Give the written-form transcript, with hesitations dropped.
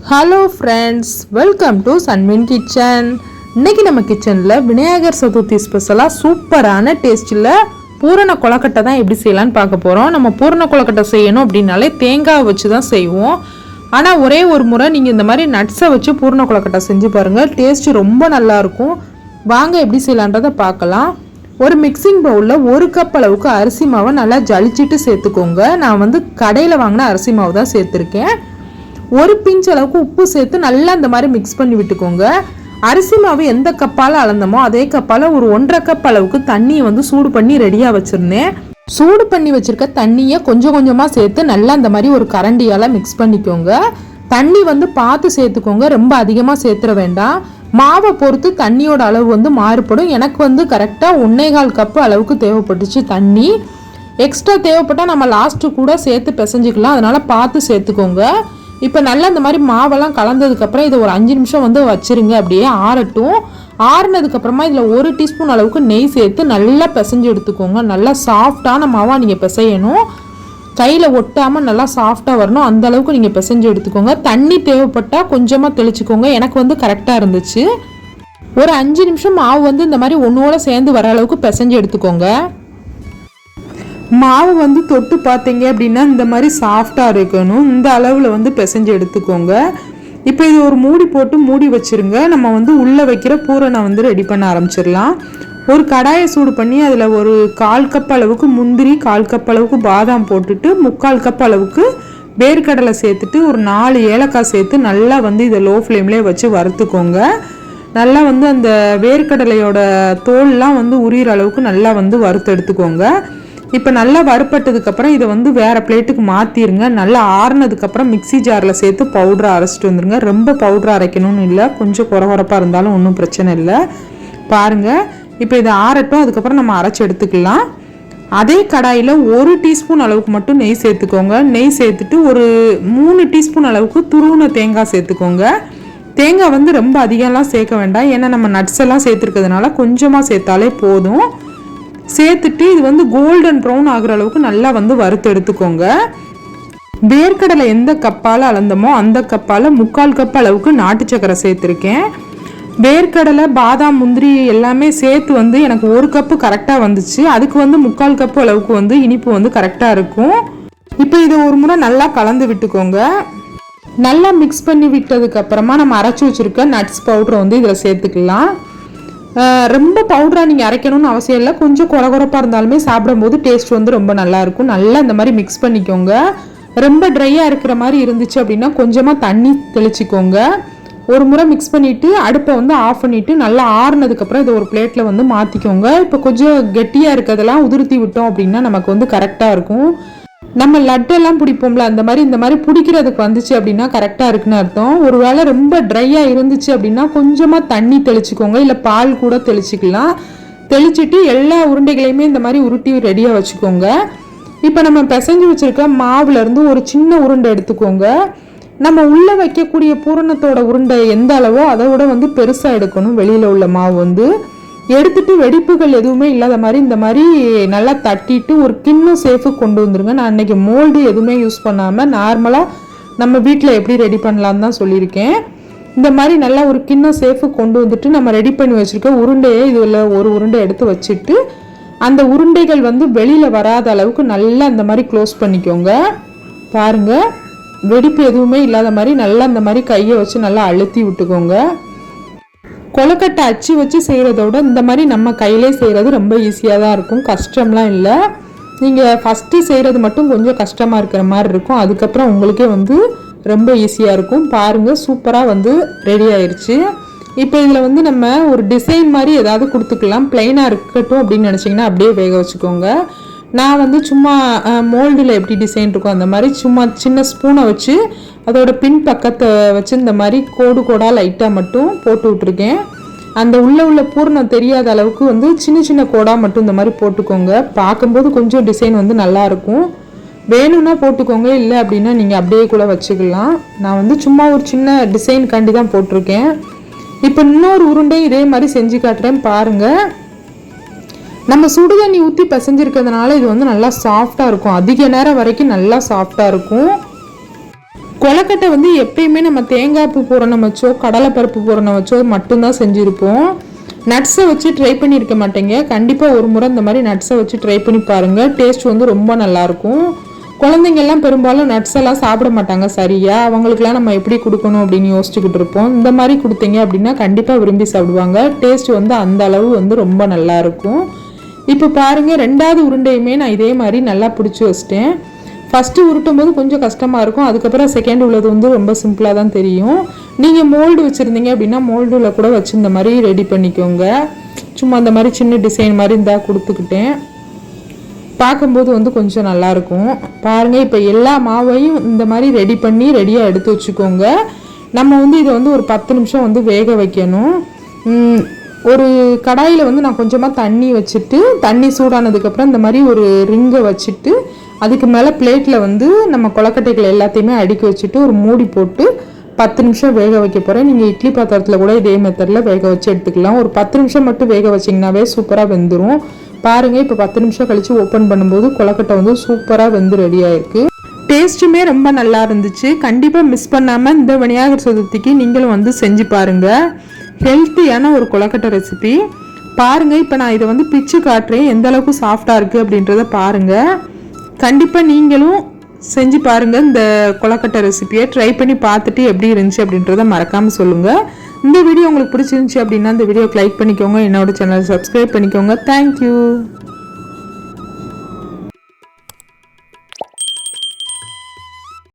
Hello friends, welcome to Sanvin kitchen. இன்றைக்கி நம்ம கிச்சனில் விநாயகர் சதுர்த்தி ஸ்பெஷலாக சூப்பரான டேஸ்ட்டில் பூரண கொழுக்கட்டை தான் எப்படி செய்யலான்னு பார்க்க போகிறோம். நம்ம பூரண கொழுக்கட்டை செய்யணும் அப்படின்னாலே தேங்காய் வச்சு தான் செய்வோம். ஆனால் ஒரே ஒரு முறை நீங்கள் இந்த மாதிரி நட்ஸை வச்சு பூரண கொழுக்கட்டை செஞ்சு பாருங்கள், டேஸ்ட்டு ரொம்ப நல்லாயிருக்கும். வாங்க எப்படி செய்யலான்றதை பார்க்கலாம். ஒரு மிக்சிங் பவுலில் 1 கப் அளவுக்கு அரிசி மாவை நல்லா ஜலிச்சிட்டு சேர்த்துக்கோங்க. நான் வந்து கடையில் வாங்கின அரிசி மாவு தான் சேர்த்துருக்கேன். 1 பிஞ்ச் அளவுக்கு உப்பு சேர்த்து நல்லா இந்த மாதிரி மிக்ஸ் பண்ணி விட்டுக்கோங்க. அரிசி மாவு எந்த கப்பால் அளந்தமோ அதே கப்பால் ஒரு 1.5 கப் அளவுக்கு தண்ணியை வந்து சூடு பண்ணி ரெடியாக வச்சுருந்தேன். சூடு பண்ணி வச்சுருக்க தண்ணியை கொஞ்சம் கொஞ்சமாக சேர்த்து நல்லா இந்த மாதிரி ஒரு கரண்டியால் மிக்ஸ் பண்ணிக்கோங்க. தண்ணி வந்து பார்த்து சேர்த்துக்கோங்க, ரொம்ப அதிகமாக சேர்த்துட வேண்டாம். மாவை பொறுத்து தண்ணியோட அளவு வந்து மாறுபடும். எனக்கு வந்து கரெக்டாக 1.25 கப்பு அளவுக்கு தேவைப்பட்டுச்சு தண்ணி. எக்ஸ்ட்ரா தேவைப்பட்டால் நம்ம லாஸ்ட்டு கூட சேர்த்து பிசைஞ்சிக்கலாம், அதனால் பார்த்து சேர்த்துக்கோங்க. இப்போ நல்லா இந்த மாதிரி மாவெல்லாம் கலந்ததுக்கப்புறம் இதை ஒரு 5 நிமிஷம் வந்து வச்சுருங்க, அப்படியே ஆறட்டும். ஆறுனதுக்கப்புறமா இதில் 1 டீஸ்பூன் அளவுக்கு நெய் சேர்த்து நல்லா பிசைஞ்சு எடுத்துக்கோங்க. நல்லா சாஃப்டான மாவாக நீங்கள் பிசையணும், கையில் ஒட்டாமல் நல்லா சாஃப்டாக வரணும், அந்த அளவுக்கு நீங்கள் பிசைஞ்சு எடுத்துக்கோங்க. தண்ணி தேவைப்பட்டால் கொஞ்சமாக தெளிச்சுக்கோங்க, எனக்கு வந்து கரெக்டாக இருந்துச்சு. ஒரு 5 நிமிஷம் மாவு வந்து இந்த மாதிரி ஒன்றோட சேர்ந்து வர அளவுக்கு பிசைஞ்சு எடுத்துக்கோங்க. மாவு வந்து தொட்டு பார்த்தீங்க அப்படின்னா இந்த மாதிரி சாஃப்டாக இருக்கணும், இந்த அளவில் வந்து பிசைஞ்சு எடுத்துக்கோங்க. இப்போ இது ஒரு மூடி போட்டு மூடி வச்சுருங்க. நம்ம வந்து உள்ளே வைக்கிற பூரணை வந்து ரெடி பண்ண ஆரம்பிச்சிடலாம். ஒரு கடாயை சூடு பண்ணி அதில் ஒரு 1/4 கப் அளவுக்கு முந்திரி, 1/4 கப் அளவுக்கு பாதாம் போட்டுட்டு 3/4 கப் அளவுக்கு வேர்க்கடலை சேர்த்துட்டு ஒரு 4 ஏலக்காய் சேர்த்து நல்லா வந்து இதை லோ ஃப்ளேம்லேயே வச்சு வறுத்துக்கோங்க. நல்லா வந்து அந்த வேர்க்கடலையோட தோல்லாம் வந்து உரிகிற அளவுக்கு நல்லா வந்து வறுத்து எடுத்துக்கோங்க. இப்போ நல்லா வறுப்பட்டதுக்கப்புறம் இதை வந்து வேறு பிளேட்டுக்கு மாற்றிடுங்க. நல்லா ஆறுனதுக்கப்புறம் மிக்சி ஜாரில் சேர்த்து பவுடரை அரைச்சிட்டு வந்துடுங்க. ரொம்ப பவுடரை அரைக்கணும்னு இல்லை, கொஞ்சம் குறகுறப்பாக இருந்தாலும் ஒன்றும் பிரச்சனை இல்லை. பாருங்கள், இப்போ இதை ஆறட்டும், அதுக்கப்புறம் நம்ம அரைச்சி எடுத்துக்கலாம். அதே கடாயில் 1 டீஸ்பூன் அளவுக்கு மட்டும் நெய் சேர்த்துக்கோங்க. நெய் சேர்த்துட்டு ஒரு 3 டீஸ்பூன் அளவுக்கு துருவின தேங்காய் சேர்த்துக்கோங்க. தேங்காய் வந்து ரொம்ப அதிகம்லாம் சேர்க்க வேண்டாம், ஏன்னா நம்ம நட்ஸ் எல்லாம் சேர்த்துருக்கிறதுனால கொஞ்சமாக சேர்த்தாலே போதும். சேர்த்துட்டு இது வந்து கோல்டன் ப்ரௌன் ஆகிற அளவுக்கு நல்லா வந்து வறுத்து எடுத்துக்கோங்க. வேர்க்கடலை எந்த கப்பால் அளந்தமோ அந்த கப்பால் 3/4 கப் அளவுக்கு நாட்டு சக்கரை சேர்த்துருக்கேன். வேர்க்கடலை, பாதாம், முந்திரி எல்லாமே சேர்த்து வந்து எனக்கு 1 கப்பு கரெக்டாக வந்துச்சு. அதுக்கு வந்து 3/4 கப்பு அளவுக்கு வந்து இனிப்பு வந்து கரெக்டாக இருக்கும். இப்போ இதை ஒரு முறை நல்லா கலந்து விட்டுக்கோங்க. நல்லா மிக்ஸ் பண்ணி விட்டதுக்கப்புறமா நம்ம அரைச்சி வச்சுருக்க நட்ஸ் பவுடரை வந்து இதில் சேர்த்துக்கலாம். ரொம்ப பவுடராக நீங்கள் அரைக்கணும்னு அவசியம் இல்லை, கொஞ்சம் குறகுறப்பாக இருந்தாலுமே சாப்பிடும்போது டேஸ்ட் வந்து ரொம்ப நல்லாயிருக்கும். நல்லா இந்த மாதிரி மிக்ஸ் பண்ணிக்கோங்க. ரொம்ப ட்ரையாக இருக்கிற மாதிரி இருந்துச்சு அப்படின்னா கொஞ்சமாக தண்ணி தெளிச்சிக்கோங்க. ஒரு முறை மிக்ஸ் பண்ணிவிட்டு அடுப்பை வந்து ஆஃப் பண்ணிவிட்டு நல்லா ஆறுனதுக்கப்புறம் இதை ஒரு பிளேட்டில் வந்து மாற்றிக்கோங்க. இப்போ கொஞ்சம் கெட்டியாக இருக்கிறதெல்லாம் உதிர்த்தி விட்டோம் அப்படின்னா நமக்கு வந்து கரெக்டாக இருக்கும். நம்ம லட்டெல்லாம் பிடிப்போம்ல, அந்த மாதிரி இந்த மாதிரி பிடிக்கிறதுக்கு வந்துச்சு அப்படின்னா கரெக்டாக இருக்குன்னு அர்த்தம். ஒரு வேளை ரொம்ப ட்ரையாக இருந்துச்சு அப்படின்னா கொஞ்சமாக தண்ணி தெளிச்சிக்கோங்க, இல்லை பால் கூட தெளிச்சிக்கலாம். தெளிச்சுட்டு எல்லா உருண்டைகளையுமே இந்த மாதிரி உருட்டி ரெடியாக வச்சுக்கோங்க. இப்போ நம்ம பிசைஞ்சு வச்சுருக்க மாவுலேருந்து ஒரு சின்ன உருண்டை எடுத்துக்கோங்க. நம்ம உள்ளே வைக்கக்கூடிய பூரணத்தோட உருண்டை எந்த அளவோ அதை விட வந்து பெருசாக எடுக்கணும். வெளியில் உள்ள மாவு வந்து எடுத்துட்டு வெடிப்புகள் எதுவுமே இல்லாத மாதிரி இந்த மாதிரி நல்லா தட்டிட்டு ஒரு கிண்ணம் சேஃபுக்கு கொண்டு வந்துருங்க. நான் அன்றைக்கி மோல்டு எதுவுமே யூஸ் பண்ணாமல் நார்மலாக நம்ம வீட்டில் எப்படி ரெடி பண்ணலான்னு தான் சொல்லியிருக்கேன். இந்த மாதிரி நல்லா ஒரு கிண்ணம் சேஃபுக்கு கொண்டு வந்துட்டு நம்ம ரெடி பண்ணி வச்சுருக்க உருண்டையை இதில் ஒரு உருண்டை எடுத்து வச்சுட்டு அந்த உருண்டைகள் வந்து வெளியில் வராத அளவுக்கு நல்லா இந்த மாதிரி க்ளோஸ் பண்ணிக்கோங்க. பாருங்கள், வெடிப்பு எதுவுமே இல்லாத மாதிரி நல்லா இந்த மாதிரி கையை வச்சு நல்லா அழுத்தி விட்டுக்கோங்க. கொழுக்கட்டை அச்சு வச்சு செய்கிறதோட இந்த மாதிரி நம்ம கையிலே செய்கிறது ரொம்ப ஈஸியாக தான் இருக்கும், கஷ்டம்லாம் இல்லை. நீங்கள் ஃபஸ்ட்டு செய்கிறது மட்டும் கொஞ்சம் கஷ்டமாக இருக்கிற மாதிரி இருக்கும், அதுக்கப்புறம் உங்களுக்கே வந்து ரொம்ப ஈஸியாக இருக்கும். பாருங்கள், சூப்பராக வந்து ரெடி ஆயிடுச்சு. இப்போ இதில் வந்து நம்ம ஒரு டிசைன் மாதிரி ஏதாவது கொடுத்துக்கலாம். பிளைனாக இருக்கட்டும் அப்படின்னு நினச்சிங்கன்னா அப்படியே வேக வச்சுக்கோங்க. நான் வந்து சும்மா மோல்டில் எப்படி டிசைன் இருக்கும் அந்த மாதிரி சும்மா சின்ன ஸ்பூனை வச்சு அதோட பின் பக்கத்தை வச்சு இந்த மாதிரி கோடு கோடாக லைட்டாக மட்டும் போட்டு விட்ருக்கேன். அந்த உள்ள பூரணம் தெரியாத அளவுக்கு வந்து சின்ன சின்ன கோடாக மட்டும் இந்த மாதிரி போட்டுக்கோங்க. பார்க்கும்போது கொஞ்சம் டிசைன் வந்து நல்லாயிருக்கும். வேணும்னா போட்டுக்கோங்க, இல்லை அப்படின்னா நீங்கள் அப்படியே கூட வச்சுக்கலாம். நான் வந்து சும்மா ஒரு சின்ன டிசைன் காண்டி தான் போட்டிருக்கேன். இப்போ இன்னொரு உருண்டை இதே மாதிரி செஞ்சு காட்டுறேன் பாருங்கள். நம்ம சுடு தண்ணி ஊற்றி பிசைஞ்சிருக்கிறதுனால இது வந்து நல்லா சாஃப்டாக இருக்கும், அதிக நேரம் வரைக்கும் நல்லா சாஃப்டாக இருக்கும். கொலக்கட்டை வந்து எப்பயுமே நம்ம தேங்காய் பூ பூரணம் வச்சோ கடலைப்பருப்பு பூரணம் வச்சோ மட்டும்தான் செஞ்சுருப்போம். நட்ஸை வச்சு ட்ரை பண்ணியிருக்க மாட்டேங்க. கண்டிப்பாக ஒரு முறை இந்த மாதிரி நட்ஸை வச்சு ட்ரை பண்ணி பாருங்கள். டேஸ்ட் வந்து ரொம்ப நல்லாயிருக்கும். குழந்தைங்கள்லாம் பெரும்பாலும் நட்ஸ் எல்லாம் சாப்பிட மாட்டாங்க சரியா. அவங்களுக்குலாம் நம்ம எப்படி கொடுக்கணும் அப்படின்னு யோசிச்சுக்கிட்டு இருப்போம். இந்த மாதிரி கொடுத்தீங்க அப்படின்னா கண்டிப்பாக விரும்பி சாப்பிடுவாங்க. டேஸ்ட் வந்து அந்த அளவு வந்து ரொம்ப நல்லாயிருக்கும். இப்போ பாருங்கள், ரெண்டாவது உருண்டையுமே நான் இதே மாதிரி நல்லா பிடிச்சி வச்சிட்டேன். ஃபஸ்ட்டு உருட்டும் போது கொஞ்சம் கஷ்டமாக இருக்கும். அதுக்கப்புறம் செகண்ட் உள்ளது வந்து ரொம்ப சிம்பிளாக தான் தெரியும். நீங்கள் மோல்டு வச்சுருந்தீங்க அப்படின்னா மோல்டில் கூட வச்சு இந்த மாதிரி ரெடி பண்ணிக்கோங்க. சும்மா அந்த மாதிரி சின்ன டிசைன் மாதிரி இருந்தால் கொடுத்துக்கிட்டேன். பார்க்கும்போது வந்து கொஞ்சம் நல்லாயிருக்கும். பாருங்கள், இப்போ எல்லா மாவையும் இந்த மாதிரி ரெடி பண்ணி ரெடியாக எடுத்து வச்சுக்கோங்க. நம்ம வந்து இதை வந்து ஒரு 10 நிமிஷம் வந்து வேக வைக்கணும். ஒரு கடாயில் வந்து நான் கொஞ்சமாக தண்ணி வச்சுட்டு, தண்ணி சூடானதுக்கப்புறம் இந்த மாதிரி ஒரு ரிங்கை வச்சுட்டு அதுக்கு மேலே பிளேட்டில் வந்து நம்ம கொலக்கட்டைகள் எல்லாத்தையுமே அடுக்கி வச்சுட்டு ஒரு மூடி போட்டு 10 நிமிஷம் வேக வைக்க போகிறேன். நீங்கள் இட்லி பாத்திரத்தில் கூட இதே மெத்தடில் வேக வச்சு எடுத்துக்கலாம். ஒரு 10 நிமிஷம் மட்டும் வேக வச்சிங்கனாவே சூப்பராக வெந்துடும். பாருங்கள், இப்போ 10 நிமிஷம் கழித்து ஓப்பன் பண்ணும்போது கொலக்கட்டை வந்து சூப்பராக வெந்து ரெடி ஆகிருக்கு. டேஸ்ட்டுமே ரொம்ப நல்லா இருந்துச்சு. கண்டிப்பாக மிஸ் பண்ணாமல் இந்த விநாயகர் சதுர்த்திக்கு நீங்களும் வந்து செஞ்சு பாருங்கள். ஹெல்த்தியான ஒரு கொலக்கட்டை ரெசிபி. பாருங்கள், இப்போ நான் இதை வந்து பிச்சு காட்டுறேன் எந்த அளவுக்கு சாஃப்டாக இருக்குது அப்படின்றத பாருங்கள். கண்டிப்பாக நீங்களும் செஞ்சு பாருங்கள். இந்த கொலக்கட்டை ரெசிபியை ட்ரை பண்ணி பார்த்துட்டு எப்படி இருந்துச்சு அப்படின்றத மறக்காமல் சொல்லுங்கள். இந்த வீடியோ உங்களுக்கு பிடிச்சிருந்துச்சி அப்படின்னா இந்த வீடியோக்கு லைக் பண்ணிக்கோங்க. என்னோட சேனலை சப்ஸ்கிரைப் பண்ணிக்கோங்க. தேங்க்யூ.